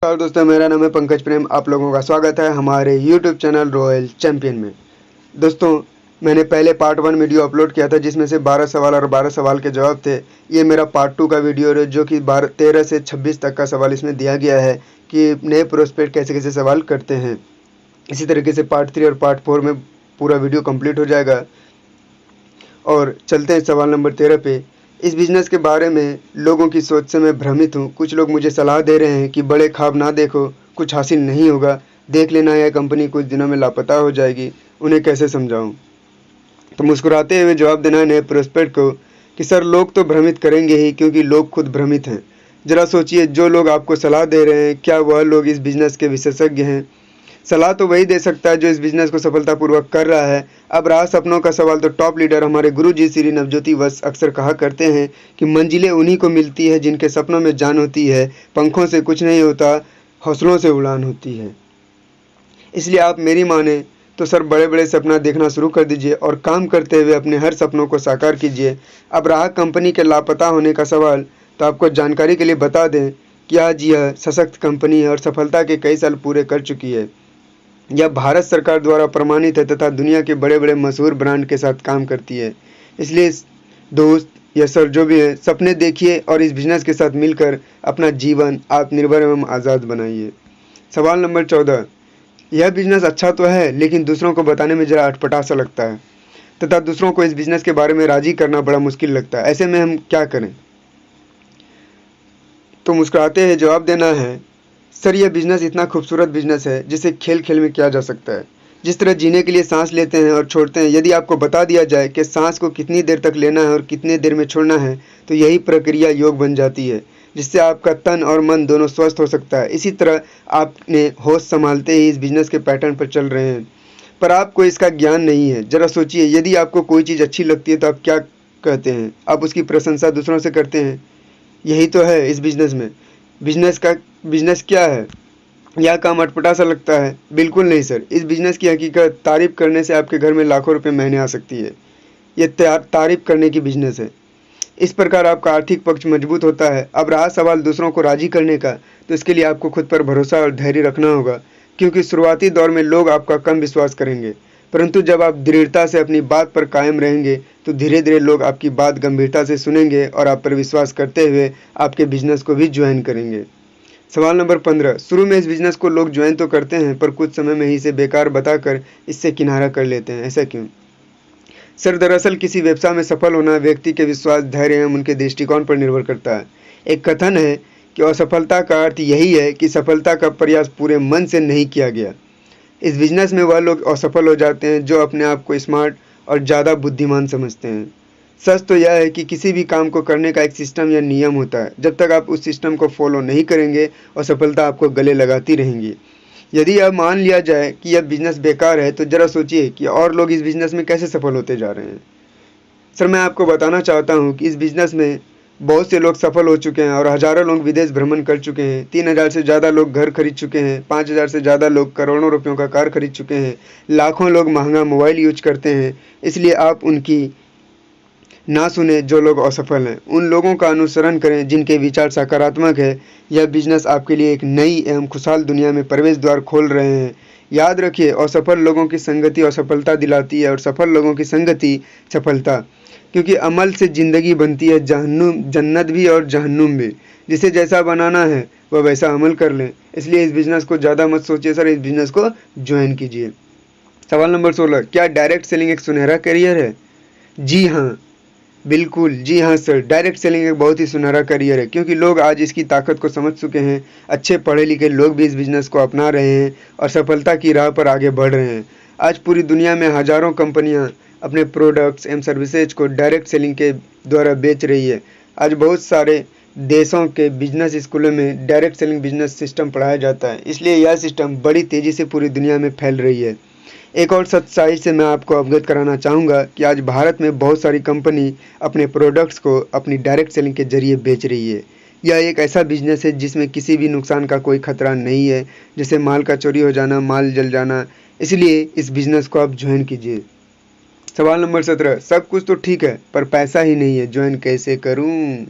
और दोस्तों, मेरा नाम है पंकज प्रेम। आप लोगों का स्वागत है हमारे YouTube चैनल रॉयल चैंपियन में। दोस्तों, मैंने पहले पार्ट 1 वीडियो अपलोड किया था जिसमें से 12 सवाल और 12 सवाल के जवाब थे। ये मेरा पार्ट 2 का वीडियो है जो कि 13 से 26 तक का सवाल इसमें दिया गया है कि नए प्रोस्पेक्ट कैसे कैसे सवाल करते हैं। इसी तरीके से पार्ट 3 और पार्ट 4 में पूरा वीडियो कंप्लीट हो जाएगा। और चलते हैं सवाल नंबर 13 पे। इस बिज़नेस के बारे में लोगों की सोच से मैं भ्रमित हूँ। कुछ लोग मुझे सलाह दे रहे हैं कि बड़े ख्वाब ना देखो, कुछ हासिल नहीं होगा, देख लेना यह कंपनी कुछ दिनों में लापता हो जाएगी। उन्हें कैसे समझाऊँ? तो मुस्कुराते हुए जवाब देना है नए प्रोस्पेक्ट को कि सर, लोग तो भ्रमित करेंगे ही, क्योंकि लोग खुद भ्रमित हैं। ज़रा सोचिए, जो लोग आपको सलाह दे रहे हैं क्या वह लोग इस बिज़नेस के विशेषज्ञ हैं? सलाह तो वही दे सकता है जो इस बिज़नेस को सफलतापूर्वक कर रहा है। अब रहा सपनों का सवाल, तो टॉप लीडर हमारे गुरुजी श्री नवज्योति वत्स अक्सर कहा करते हैं कि मंजिलें उन्हीं को मिलती है जिनके सपनों में जान होती है। पंखों से कुछ नहीं होता, हौसलों से उड़ान होती है। इसलिए आप मेरी माने तो सर, बड़े बड़े सपना देखना शुरू कर दीजिए और काम करते हुए अपने हर सपनों को साकार कीजिए। अब रहा कंपनी के लापता होने का सवाल, तो आपको जानकारी के लिए बता दें कि आज यह सशक्त कंपनी है और सफलता के कई साल पूरे कर चुकी है। यह भारत सरकार द्वारा प्रमाणित है तथा दुनिया के बड़े बड़े मशहूर ब्रांड के साथ काम करती है। इसलिए दोस्त या सर, जो भी है, सपने देखिए और इस बिजनेस के साथ मिलकर अपना जीवन आत्मनिर्भर एवं आज़ाद बनाइए। सवाल नंबर 14। यह बिजनेस अच्छा तो है, लेकिन दूसरों को बताने में ज़रा अटपटा सा लगता है तथा दूसरों को इस बिजनेस के बारे में राज़ी करना बड़ा मुश्किल लगता है। ऐसे में हम क्या करें? तो मुस्कुराते हुए जवाब देना है, सर, यह बिज़नेस इतना खूबसूरत बिज़नेस है जिसे खेल खेल में किया जा सकता है। जिस तरह जीने के लिए सांस लेते हैं और छोड़ते हैं, यदि आपको बता दिया जाए कि सांस को कितनी देर तक लेना है और कितनी देर में छोड़ना है, तो यही प्रक्रिया योग बन जाती है, जिससे आपका तन और मन दोनों स्वस्थ हो सकता है। इसी तरह आपने होश संभालते ही इस बिज़नेस के पैटर्न पर चल रहे हैं, पर आपको इसका ज्ञान नहीं है। ज़रा सोचिए, यदि आपको कोई चीज़ अच्छी लगती है तो आप क्या कहते हैं? आप उसकी प्रशंसा दूसरों से करते हैं। यही तो है इस बिज़नेस में। बिज़नेस क्या है? यह काम अटपटा सा लगता है? बिल्कुल नहीं सर, इस बिज़नेस की हकीकत तारीफ़ करने से आपके घर में लाखों रुपए महीने आ सकती है। यह तारीफ़ करने की बिज़नेस है। इस प्रकार आपका आर्थिक पक्ष मजबूत होता है। अब रहा सवाल दूसरों को राज़ी करने का, तो इसके लिए आपको खुद पर भरोसा और धैर्य रखना होगा, क्योंकि शुरुआती दौर में लोग आपका कम विश्वास करेंगे, परंतु जब आप दृढ़ता से अपनी बात पर कायम रहेंगे तो धीरे धीरे लोग आपकी बात गंभीरता से सुनेंगे और आप पर विश्वास करते हुए आपके बिजनेस को भी ज्वाइन करेंगे। सवाल नंबर 15। शुरू में इस बिजनेस को लोग ज्वाइन तो करते हैं, पर कुछ समय में ही इसे बेकार बताकर इससे किनारा कर लेते हैं। ऐसा क्यों? सर, दरअसल किसी व्यवसाय में सफल होना व्यक्ति के विश्वास, धैर्य एवं उनके दृष्टिकोण पर निर्भर करता है। एक कथन है कि असफलता का अर्थ यही है कि सफलता का प्रयास पूरे मन से नहीं किया गया। इस बिजनेस में वह लोग असफल हो जाते हैं जो अपने आप को स्मार्ट और ज़्यादा बुद्धिमान समझते हैं। सच तो यह है कि किसी भी काम को करने का एक सिस्टम या नियम होता है। जब तक आप उस सिस्टम को फॉलो नहीं करेंगे, असफलता आपको गले लगाती रहेंगी। यदि अब मान लिया जाए कि यह बिज़नेस बेकार है, तो ज़रा सोचिए कि और लोग इस बिज़नेस में कैसे सफल होते जा रहे हैं। सर, मैं आपको बताना चाहता हूँ कि इस बिज़नेस में बहुत से लोग सफल हो चुके हैं और हज़ारों लोग विदेश भ्रमण कर चुके हैं। 3000 से ज़्यादा लोग घर खरीद चुके हैं। 5000 से ज़्यादा लोग करोड़ों रुपयों का कार खरीद चुके हैं। लाखों लोग महंगा मोबाइल यूज करते हैं। इसलिए आप उनकी ना सुने जो लोग असफल हैं, उन लोगों का अनुसरण करें जिनके विचार सकारात्मक है। यह बिजनेस आपके लिए एक नई एवं खुशहाल दुनिया में प्रवेश द्वार खोल रहे हैं। याद रखिए, असफल लोगों की संगति असफलता दिलाती है और सफल लोगों की संगति सफलता, क्योंकि अमल से ज़िंदगी बनती है जन्नत भी और जहन्नुम भी। जिसे जैसा बनाना है वह वैसा अमल कर लें। इसलिए इस बिज़नेस को ज़्यादा मत सोचिए सर, इस बिज़नेस को ज्वाइन कीजिए। सवाल नंबर 16। क्या डायरेक्ट सेलिंग एक सुनहरा करियर है? जी हाँ, बिल्कुल, जी हाँ सर, डायरेक्ट सेलिंग एक बहुत ही सुनहरा करियर है, क्योंकि लोग आज इसकी ताकत को समझ चुके हैं। अच्छे पढ़े लिखे लोग भी इस बिज़नेस को अपना रहे हैं और सफलता की राह पर आगे बढ़ रहे हैं। आज पूरी दुनिया में हज़ारों कंपनियां अपने प्रोडक्ट्स एवं सर्विसेज को डायरेक्ट सेलिंग के द्वारा बेच रही है। आज बहुत सारे देशों के बिजनेस स्कूलों में डायरेक्ट सेलिंग बिजनेस सिस्टम पढ़ाया जाता है, इसलिए यह सिस्टम बड़ी तेज़ी से पूरी दुनिया में फैल रही है। एक और सच्चाई से मैं आपको अवगत कराना चाहूँगा कि आज भारत में बहुत सारी कंपनी अपने प्रोडक्ट्स को अपनी डायरेक्ट सेलिंग के जरिए बेच रही है। यह एक ऐसा बिजनेस है जिसमें किसी भी नुकसान का कोई खतरा नहीं है, जैसे माल का चोरी हो जाना, माल जल जाना। इसलिए इस बिज़नेस को आप ज्वाइन कीजिए। सवाल नंबर 17। सब कुछ तो ठीक है, पर पैसा ही नहीं है, ज्वाइन कैसे करूँ?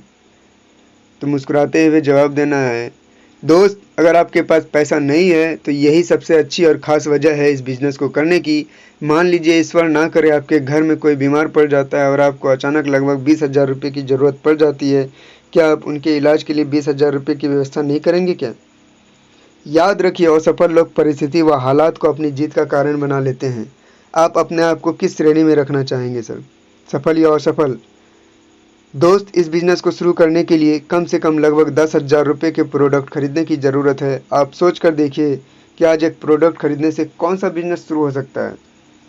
तो मुस्कुराते हुए जवाब देना है, दोस्त, अगर आपके पास पैसा नहीं है तो यही सबसे अच्छी और ख़ास वजह है इस बिज़नेस को करने की। मान लीजिए ईश्वर ना करे आपके घर में कोई बीमार पड़ जाता है और आपको अचानक लगभग 20,000 रुपये की ज़रूरत पड़ जाती है। क्या आप उनके इलाज के लिए 20,000 रुपये की व्यवस्था नहीं करेंगे क्या? याद रखिए, असफल लोग परिस्थिति व हालात को अपनी जीत का कारण बना लेते हैं। आप अपने आप को किस श्रेणी में रखना चाहेंगे सर, सफल या असफल? दोस्त, इस बिज़नेस को शुरू करने के लिए कम से कम लगभग 10,000 रुपये के प्रोडक्ट खरीदने की ज़रूरत है। आप सोच कर देखिए कि आज एक प्रोडक्ट खरीदने से कौन सा बिज़नेस शुरू हो सकता है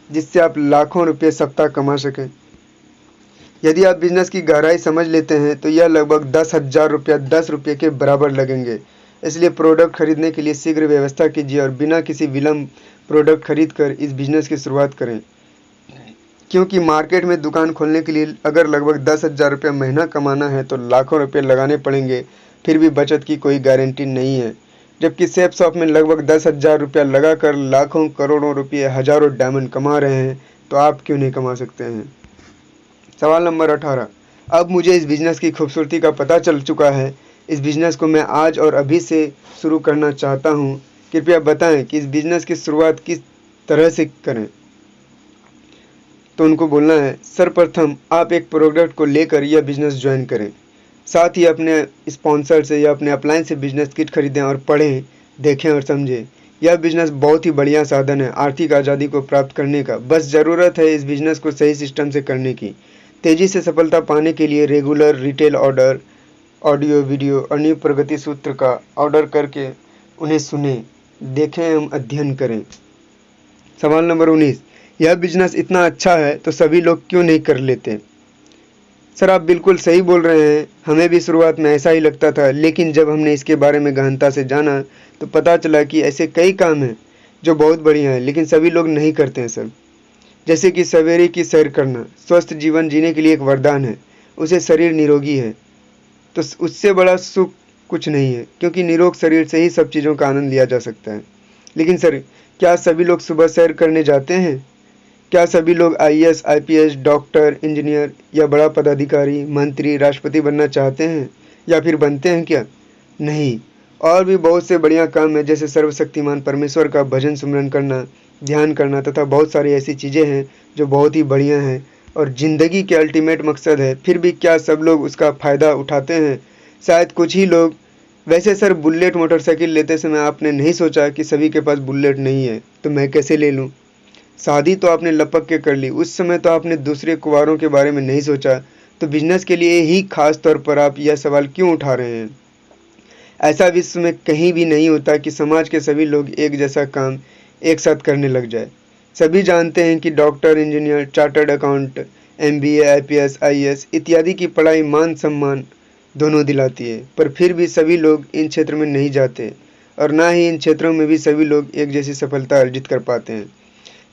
जिससे आप लाखों रुपये सप्ताह कमा सकें। यदि आप बिज़नेस की गहराई समझ लेते हैं तो यह लगभग 10,000 रुपया 10 रुपये के बराबर लगेंगे। इसलिए प्रोडक्ट खरीदने के लिए शीघ्र व्यवस्था कीजिए और बिना किसी विलंब प्रोडक्ट खरीद कर इस बिज़नेस की शुरुआत करें, क्योंकि मार्केट में दुकान खोलने के लिए अगर लगभग 10,000 रुपये महीना कमाना है तो लाखों रुपये लगाने पड़ेंगे, फिर भी बचत की कोई गारंटी नहीं है। जबकि सेफ शॉप में लगभग 10,000 रुपया लगाकर लाखों करोड़ों रुपये हजारों डायमंड कमा रहे हैं, तो आप क्यों नहीं कमा सकते हैं। सवाल नंबर 18। अब मुझे इस बिज़नेस की खूबसूरती का पता चल चुका है। इस बिज़नेस को मैं आज और अभी से शुरू करना चाहता हूँ। कृपया बताएं कि इस बिज़नेस की शुरुआत किस तरह से करें। तो उनको बोलना है, सर्वप्रथम आप एक प्रोडक्ट को लेकर यह बिज़नेस ज्वाइन करें। साथ ही अपने स्पॉन्सर से या अपने अपलाइन से बिज़नेस किट खरीदें और पढ़ें, देखें और समझें। यह बिज़नेस बहुत ही बढ़िया साधन है आर्थिक आज़ादी को प्राप्त करने का। बस ज़रूरत है इस बिज़नेस को सही सिस्टम से करने की। तेज़ी से सफलता पाने के लिए regular retail order, audio, video और न्यू प्रगति सूत्र का ऑर्डर करके उन्हें सुनें, देखें एवं अध्ययन करें। सवाल नंबर 19। यह बिज़नेस इतना अच्छा है तो सभी लोग क्यों नहीं कर लेते? सर, आप बिल्कुल सही बोल रहे हैं। हमें भी शुरुआत में ऐसा ही लगता था, लेकिन जब हमने इसके बारे में गहनता से जाना तो पता चला कि ऐसे कई काम हैं जो बहुत बढ़िया हैं, लेकिन सभी लोग नहीं करते हैं सर। जैसे कि सवेरे की सैर करना स्वस्थ जीवन जीने के लिए एक वरदान है। उसे शरीर निरोगी है तो उससे बड़ा सुख कुछ नहीं है, क्योंकि निरोग शरीर से ही सब चीज़ों का आनंद लिया जा सकता है। लेकिन सर, क्या सभी लोग सुबह सैर करने जाते हैं? क्या सभी लोग आईएएस, आईपीएस, डॉक्टर, इंजीनियर या बड़ा पदाधिकारी, मंत्री, राष्ट्रपति बनना चाहते हैं या फिर बनते हैं क्या? नहीं। और भी बहुत से बढ़िया काम हैं, जैसे सर्वशक्तिमान परमेश्वर का भजन सुमरन करना, ध्यान करना तथा बहुत सारी ऐसी चीज़ें हैं जो बहुत ही बढ़िया हैं और ज़िंदगी के अल्टीमेट मकसद है। फिर भी क्या सब लोग उसका फ़ायदा उठाते हैं? शायद कुछ ही लोग। वैसे सर, बुलेट मोटरसाइकिल लेते समय आपने नहीं सोचा कि सभी के पास बुलेट नहीं है, तो मैं कैसे ले लूँ? शादी तो आपने लपक के कर ली, उस समय तो आपने दूसरे कुंवारों के बारे में नहीं सोचा। तो बिजनेस के लिए ही खास तौर पर आप यह सवाल क्यों उठा रहे हैं? ऐसा विश्व में कहीं भी नहीं होता कि समाज के सभी लोग एक जैसा काम एक साथ करने लग जाए। सभी जानते हैं कि doctor, engineer, chartered account, MBA, IPS, IAS इत्यादि की पढ़ाई मान सम्मान दोनों दिलाती है, पर फिर भी सभी लोग इन क्षेत्र में नहीं जाते और ना ही इन क्षेत्रों में भी सभी लोग एक जैसी सफलता अर्जित कर पाते हैं।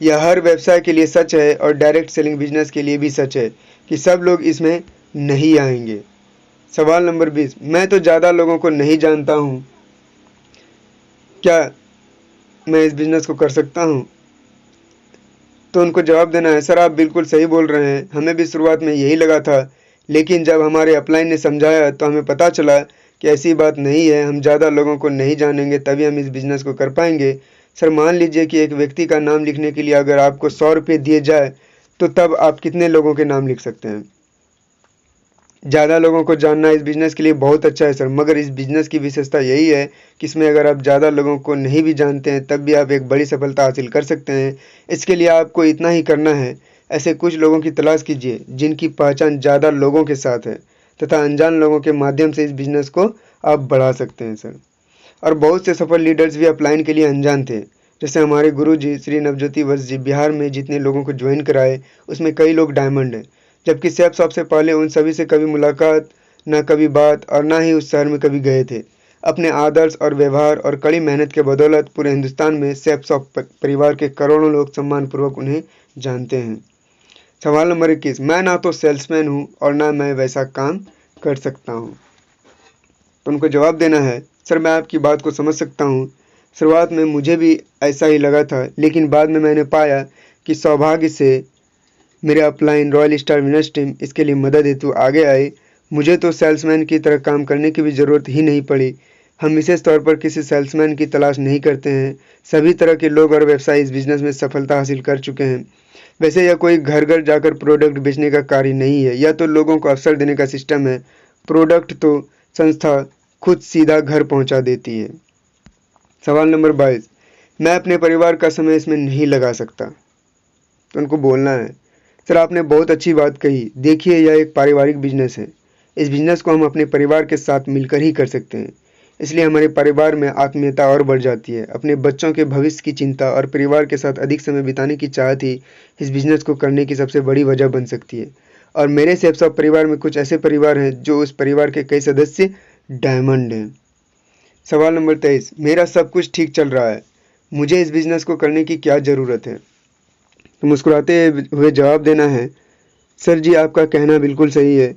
यह हर व्यवसाय के लिए सच है और डायरेक्ट सेलिंग बिजनेस के लिए भी सच है कि सब लोग इसमें नहीं आएंगे। सवाल नंबर 20। मैं तो ज़्यादा लोगों को नहीं जानता हूँ, क्या मैं इस बिज़नेस को कर सकता हूँ? तो उनको जवाब देना है, सर आप बिल्कुल सही बोल रहे हैं। हमें भी शुरुआत में यही लगा था, लेकिन जब हमारे अपलाइन ने समझाया तो हमें पता चला कि ऐसी बात नहीं है। हम ज़्यादा लोगों को नहीं जानेंगे तभी हम इस बिज़नेस को कर पाएंगे। सर, मान लीजिए कि एक व्यक्ति का नाम लिखने के लिए अगर आपको 100 रुपये दिए जाए तो तब आप कितने लोगों के नाम लिख सकते हैं? ज़्यादा लोगों को जानना इस बिज़नेस के लिए बहुत अच्छा है सर, मगर इस बिज़नेस की विशेषता यही है कि इसमें अगर आप ज़्यादा लोगों को नहीं भी जानते हैं तब भी आप एक बड़ी सफलता हासिल कर सकते हैं। इसके लिए आपको इतना ही करना है, ऐसे कुछ लोगों की तलाश कीजिए जिनकी पहचान ज़्यादा लोगों के साथ है तथा अनजान लोगों के माध्यम से इस बिज़नेस को आप बढ़ा सकते हैं सर। और बहुत से सफल लीडर्स भी अपलाइन के लिए अनजान थे। जैसे हमारे गुरु जी श्री नवज्योति वत्स जी, बिहार में जितने लोगों को ज्वाइन कराए उसमें कई लोग डायमंड हैं, जबकि सेफ शॉप से पहले उन सभी से कभी मुलाकात, ना कभी बात और ना ही उस शहर में कभी गए थे। अपने आदर्श और व्यवहार और कड़ी मेहनत के बदौलत पूरे हिंदुस्तान में सेफ शॉप परिवार के करोड़ों लोग सम्मानपूर्वक उन्हें जानते हैं। सवाल नंबर 21। मैं ना तो सेल्समैन हूँ और ना मैं वैसा काम कर सकता हूँ। तो उनको जवाब देना है, सर मैं आपकी बात को समझ सकता हूँ। शुरुआत में मुझे भी ऐसा ही लगा था, लेकिन बाद में मैंने पाया कि सौभाग्य से मेरे upline royal star winners team इसके लिए मदद हेतु आगे आए। मुझे तो सेल्समैन की तरह काम करने की भी ज़रूरत ही नहीं पड़ी। हम विशेष तौर पर किसी सेल्समैन की तलाश नहीं करते हैं। सभी तरह के लोग और व्यवसाय इस बिजनेस में सफलता हासिल कर चुके हैं। वैसे यह कोई घर घर जाकर प्रोडक्ट बेचने का कार्य नहीं है, यह तो लोगों को अवसर देने का सिस्टम है। प्रोडक्ट तो संस्था खुद सीधा घर पहुंचा देती है। सवाल नंबर 22, मैं अपने परिवार का समय इसमें नहीं लगा सकता। तो उनको बोलना है, सर आपने बहुत अच्छी बात कही। देखिए, यह एक पारिवारिक बिजनेस है। इस बिजनेस को हम अपने परिवार के साथ मिलकर ही कर सकते हैं, इसलिए हमारे परिवार में आत्मीयता और बढ़ जाती है। अपने बच्चों के भविष्य की चिंता और परिवार के साथ अधिक समय बिताने की चाहत ही इस बिजनेस को करने की सबसे बड़ी वजह बन सकती है। और मेरे से सब परिवार में कुछ ऐसे परिवार हैं जो उस परिवार के कई सदस्य डायमंड हैं। सवाल नंबर 23, मेरा सब कुछ ठीक चल रहा है, मुझे इस बिजनेस को करने की क्या ज़रूरत है? तो मुस्कुराते हुए जवाब देना है, सर जी आपका कहना बिल्कुल सही है।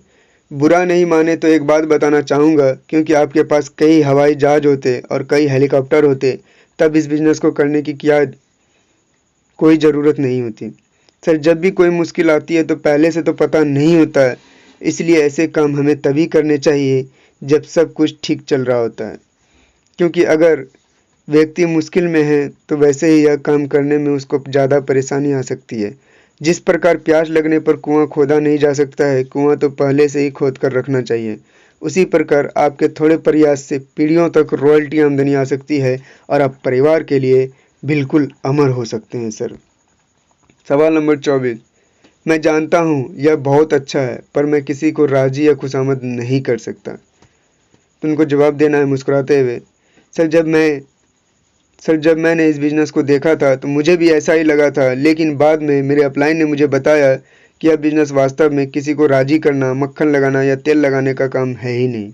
बुरा नहीं माने तो एक बात बताना चाहूँगा, क्योंकि आपके पास कई हवाई जहाज होते और कई हेलीकॉप्टर होते तब इस बिज़नेस को करने की क्या कोई ज़रूरत नहीं होती। सर जब भी कोई मुश्किल आती है तो पहले से तो पता नहीं होता है, इसलिए ऐसे काम हमें तभी करने चाहिए जब सब कुछ ठीक चल रहा होता है, क्योंकि अगर व्यक्ति मुश्किल में है तो वैसे ही यह काम करने में उसको ज़्यादा परेशानी आ सकती है। जिस प्रकार प्यास लगने पर कुआं खोदा नहीं जा सकता है, कुआं तो पहले से ही खोद कर रखना चाहिए। उसी प्रकार आपके थोड़े प्रयास से पीढ़ियों तक रॉयल्टी आमदनी आ सकती है और आप परिवार के लिए बिल्कुल अमर हो सकते हैं सर। सवाल नंबर 24, मैं जानता हूँ यह बहुत अच्छा है, पर मैं किसी को राजी या खुशामद नहीं कर सकता। तो उनको जवाब देना है मुस्कुराते हुए, सर जब मैंने इस बिज़नेस को देखा था तो मुझे भी ऐसा ही लगा था, लेकिन बाद में मेरे अपलाइन ने मुझे बताया कि यह बिज़नेस वास्तव में किसी को राज़ी करना, मक्खन लगाना या तेल लगाने का काम है ही नहीं।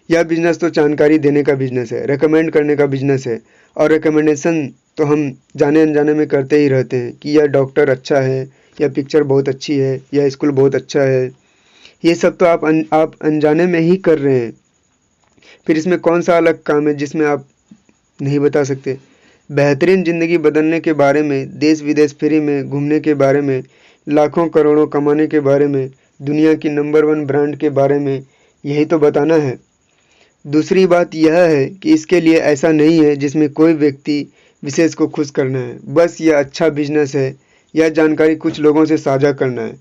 यह बिज़नेस तो जानकारी देने का बिज़नेस है, रेकमेंड करने का बिज़नेस है। और रिकमेंडेशन तो हम जाने अनजाने में करते ही रहते हैं कि यह डॉक्टर अच्छा है, यह पिक्चर बहुत अच्छी है, यह स्कूल बहुत अच्छा है। ये सब तो आप अनजाने में ही कर रहे हैं। फिर इसमें कौन सा अलग काम है जिसमें आप नहीं बता सकते? बेहतरीन ज़िंदगी बदलने के बारे में, देश विदेश फ्री में घूमने के बारे में, लाखों करोड़ों कमाने के बारे में, दुनिया की नंबर 1 ब्रांड के बारे में, यही तो बताना है। दूसरी बात यह है कि इसके लिए ऐसा नहीं है जिसमें कोई व्यक्ति विशेष को खुश करना है। बस यह अच्छा बिजनेस है, यह जानकारी कुछ लोगों से साझा करना है,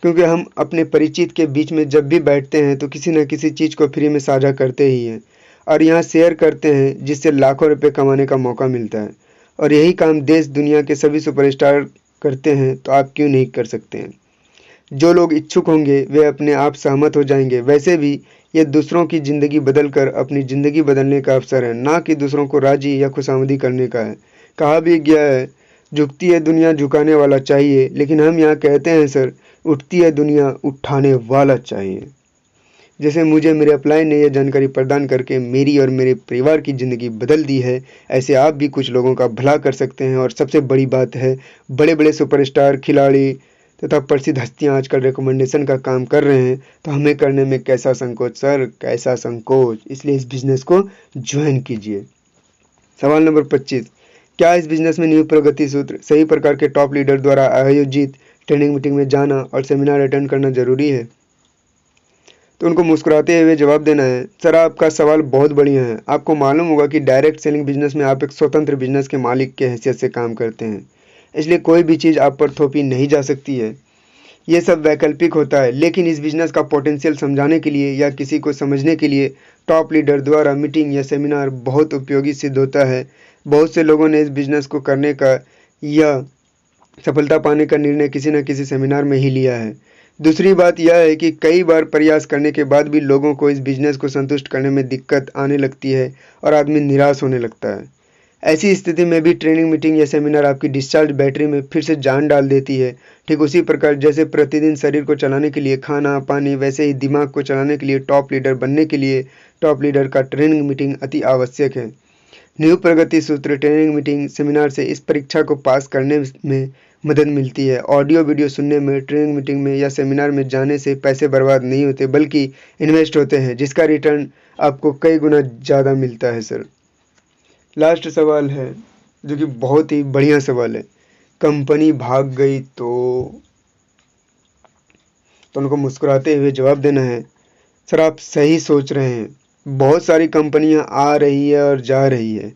क्योंकि हम अपने परिचित के बीच में जब भी बैठते हैं तो किसी न किसी चीज़ को फ्री में साझा करते ही हैं और यहाँ शेयर करते हैं, जिससे लाखों रुपए कमाने का मौका मिलता है। और यही काम देश दुनिया के सभी सुपरस्टार करते हैं, तो आप क्यों नहीं कर सकते हैं? जो लोग इच्छुक होंगे वे अपने आप सहमत हो जाएंगे। वैसे भी यह दूसरों की ज़िंदगी बदलकर अपनी ज़िंदगी बदलने का अवसर है, ना कि दूसरों को राजी या खुशामदी करने का है। कहा भी गया है, झुकती है दुनिया झुकाने वाला चाहिए, लेकिन हम यहाँ कहते हैं सर, उठती है दुनिया उठाने वाला चाहिए। जैसे मुझे मेरे अपलाइन ने यह जानकारी प्रदान करके मेरी और मेरे परिवार की ज़िंदगी बदल दी है, ऐसे आप भी कुछ लोगों का भला कर सकते हैं। और सबसे बड़ी बात है, बड़े बड़े सुपरस्टार, खिलाड़ी तथा प्रसिद्ध हस्तियां आजकल रिकमेंडेशन का काम कर रहे हैं, तो हमें करने में कैसा संकोच सर, कैसा संकोच। इसलिए इस बिज़नेस को ज्वाइन कीजिए। सवाल नंबर 25, क्या इस बिज़नेस में न्यू प्रगति सूत्र, सही प्रकार के टॉप लीडर द्वारा आयोजित ट्रेनिंग मीटिंग में जाना और सेमिनार अटेंड करना ज़रूरी है? तो उनको मुस्कुराते हुए जवाब देना है, सर आपका सवाल बहुत बढ़िया है। आपको मालूम होगा कि डायरेक्ट सेलिंग बिजनेस में आप एक स्वतंत्र बिजनेस के मालिक के हैसियत से काम करते हैं, इसलिए कोई भी चीज़ आप पर थोपी नहीं जा सकती है। ये सब वैकल्पिक होता है, लेकिन इस बिजनेस का पोटेंशियल समझाने के लिए या किसी को समझने के लिए टॉप लीडर द्वारा मीटिंग या सेमिनार बहुत उपयोगी सिद्ध होता है। बहुत से लोगों ने इस बिजनेस को करने का या सफलता पाने का निर्णय किसी न किसी सेमिनार में ही लिया है। दूसरी बात यह है कि कई बार प्रयास करने के बाद भी लोगों को इस बिजनेस को संतुष्ट करने में दिक्कत आने लगती है और आदमी निराश होने लगता है। ऐसी स्थिति में भी ट्रेनिंग मीटिंग या सेमिनार आपकी डिस्चार्ज बैटरी में फिर से जान डाल देती है। ठीक उसी प्रकार जैसे प्रतिदिन शरीर को चलाने के लिए खाना पानी, वैसे ही दिमाग को चलाने के लिए, टॉप लीडर बनने के लिए टॉप लीडर का ट्रेनिंग मीटिंग अति आवश्यक है। न्यू प्रगति सूत्र ट्रेनिंग मीटिंग सेमिनार से इस परीक्षा को पास करने में मदद मिलती है। ऑडियो वीडियो सुनने में, ट्रेनिंग मीटिंग में या सेमिनार में जाने से पैसे बर्बाद नहीं होते, बल्कि इन्वेस्ट होते हैं, जिसका रिटर्न आपको कई गुना ज़्यादा मिलता है सर। लास्ट सवाल है जो कि बहुत ही बढ़िया सवाल है, कंपनी भाग गई तो उनको मुस्कुराते हुए जवाब देना है, सर आप सही सोच रहे हैं। बहुत सारी कंपनियां आ रही है और जा रही है।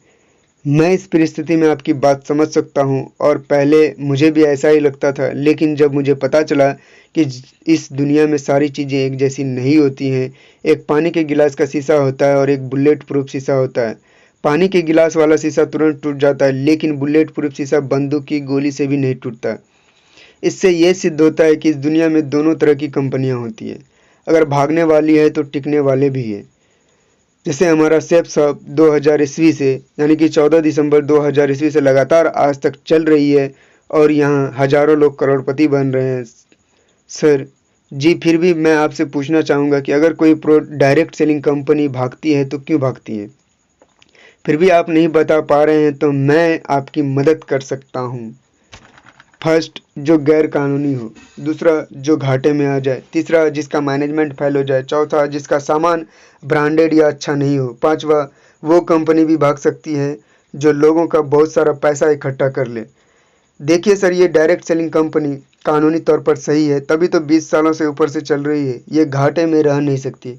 मैं इस परिस्थिति में आपकी बात समझ सकता हूं और पहले मुझे भी ऐसा ही लगता था, लेकिन जब मुझे पता चला कि इस दुनिया में सारी चीज़ें एक जैसी नहीं होती हैं। एक पानी के गिलास का शीशा होता है और एक बुलेट प्रूफ शीशा होता है। पानी के गिलास वाला शीशा तुरंत टूट जाता है, लेकिन बुलेट प्रूफ शीशा बंदूक की गोली से भी नहीं टूटता। इससे ये सिद्ध होता है कि इस दुनिया में दोनों तरह की कंपनियां होती है। अगर भागने वाली है तो टिकने वाले भी है। जैसे हमारा सेफ साहब 2000 ईस्वी से, यानी कि 14 दिसंबर 2000 ईस्वी से लगातार आज तक चल रही है और यहाँ हजारों लोग करोड़पति बन रहे हैं। सर जी, फिर भी मैं आपसे पूछना चाहूँगा कि अगर कोई डायरेक्ट सेलिंग कंपनी भागती है तो क्यों भागती है? फिर भी आप नहीं बता पा रहे हैं तो मैं आपकी मदद कर सकता हूँ। फर्स्ट, जो गैर कानूनी हो। दूसरा, जो घाटे में आ जाए। तीसरा, जिसका मैनेजमेंट फेल हो जाए। चौथा, जिसका सामान ब्रांडेड या अच्छा नहीं हो। पांचवा, वो कंपनी भी भाग सकती है जो लोगों का बहुत सारा पैसा इकट्ठा कर ले। देखिए सर, ये डायरेक्ट सेलिंग कंपनी कानूनी तौर पर सही है, तभी तो 20 सालों से ऊपर से चल रही है। ये घाटे में रह नहीं सकती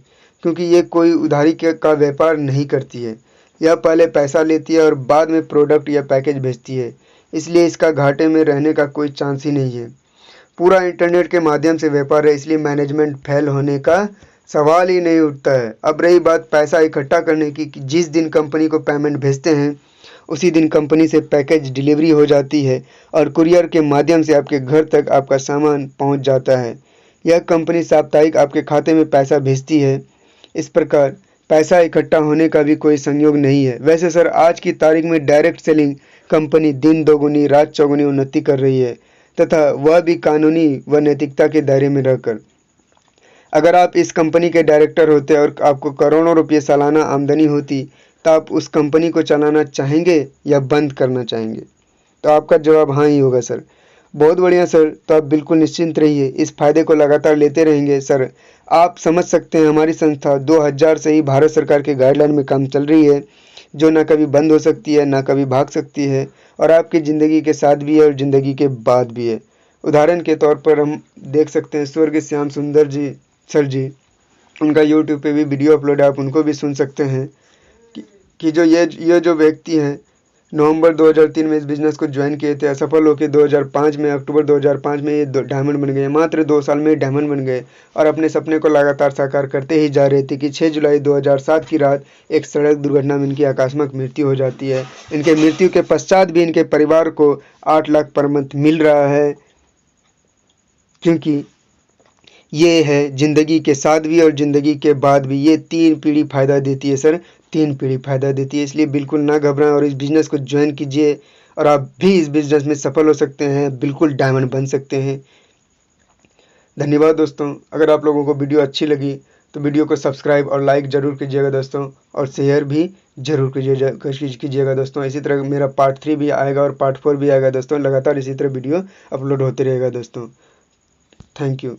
क्योंकि ये कोई उधारी का व्यापार नहीं करती है। यह पहले पैसा लेती है और बाद में प्रोडक्ट या पैकेज भेजती है, इसलिए इसका घाटे में रहने का कोई चांस ही नहीं है। पूरा इंटरनेट के माध्यम से व्यापार है, इसलिए मैनेजमेंट फेल होने का सवाल ही नहीं उठता है। अब रही बात पैसा इकट्ठा करने की, कि जिस दिन कंपनी को पेमेंट भेजते हैं उसी दिन कंपनी से पैकेज डिलीवरी हो जाती है और कुरियर के माध्यम से आपके घर तक आपका सामान पहुंच जाता है। यह कंपनी साप्ताहिक आपके खाते में पैसा भेजती है। इस प्रकार पैसा इकट्ठा होने का भी कोई संयोग नहीं है। वैसे सर, आज की तारीख में डायरेक्ट सेलिंग कंपनी दिन दोगुनी रात चौगुनी उन्नति कर रही है, तथा वह भी कानूनी व नैतिकता के दायरे में रहकर। अगर आप इस कंपनी के डायरेक्टर होते और आपको करोड़ों रुपये सालाना आमदनी होती, तो आप उस कंपनी को चलाना चाहेंगे या बंद करना चाहेंगे? तो आपका जवाब हाँ ही होगा सर। बहुत बढ़िया सर, तो आप बिल्कुल निश्चिंत रहिए, इस फायदे को लगातार लेते रहेंगे सर। आप समझ सकते हैं हमारी संस्था 2000 से ही भारत सरकार के गाइडलाइन में काम चल रही है, जो ना कभी बंद हो सकती है ना कभी भाग सकती है, और आपकी ज़िंदगी के साथ भी है और ज़िंदगी के बाद भी है। उदाहरण के तौर पर हम देख सकते हैं स्वर्गीय श्याम सुंदर जी सर जी, उनका यूट्यूब पे भी वीडियो अपलोड है, आप उनको भी सुन सकते हैं कि जो ये जो व्यक्ति हैं नवंबर 2003 में इस बिज़नेस को ज्वाइन किए थे। असफल होकर 2005 में, अक्टूबर 2005 में ये डायमंड बन गए। मात्र 2 साल में डायमंड बन गए और अपने सपने को लगातार साकार करते ही जा रहे थे कि 6 जुलाई 2007 की रात एक सड़क दुर्घटना में इनकी आकस्मिक मृत्यु हो जाती है। इनके मृत्यु के पश्चात भी इनके परिवार को 8 लाख पर मंथ मिल रहा है, क्योंकि ये है ज़िंदगी के साथ भी और ज़िंदगी के बाद भी। ये 3 पीढ़ी फ़ायदा देती है सर, 3 पीढ़ी फ़ायदा देती है। इसलिए बिल्कुल ना घबराएं और इस बिज़नेस को ज्वाइन कीजिए और आप भी इस बिज़नेस में सफल हो सकते हैं, बिल्कुल डायमंड बन सकते हैं। धन्यवाद दोस्तों। अगर आप लोगों को वीडियो अच्छी लगी तो वीडियो को सब्सक्राइब और लाइक ज़रूर कीजिएगा दोस्तों, और शेयर भी ज़रूर कीजिएगा दोस्तों। इसी तरह मेरा पार्ट 3 भी आएगा और पार्ट 4 भी आएगा दोस्तों। लगातार इसी तरह वीडियो अपलोड होते रहेगा दोस्तों। Thank you.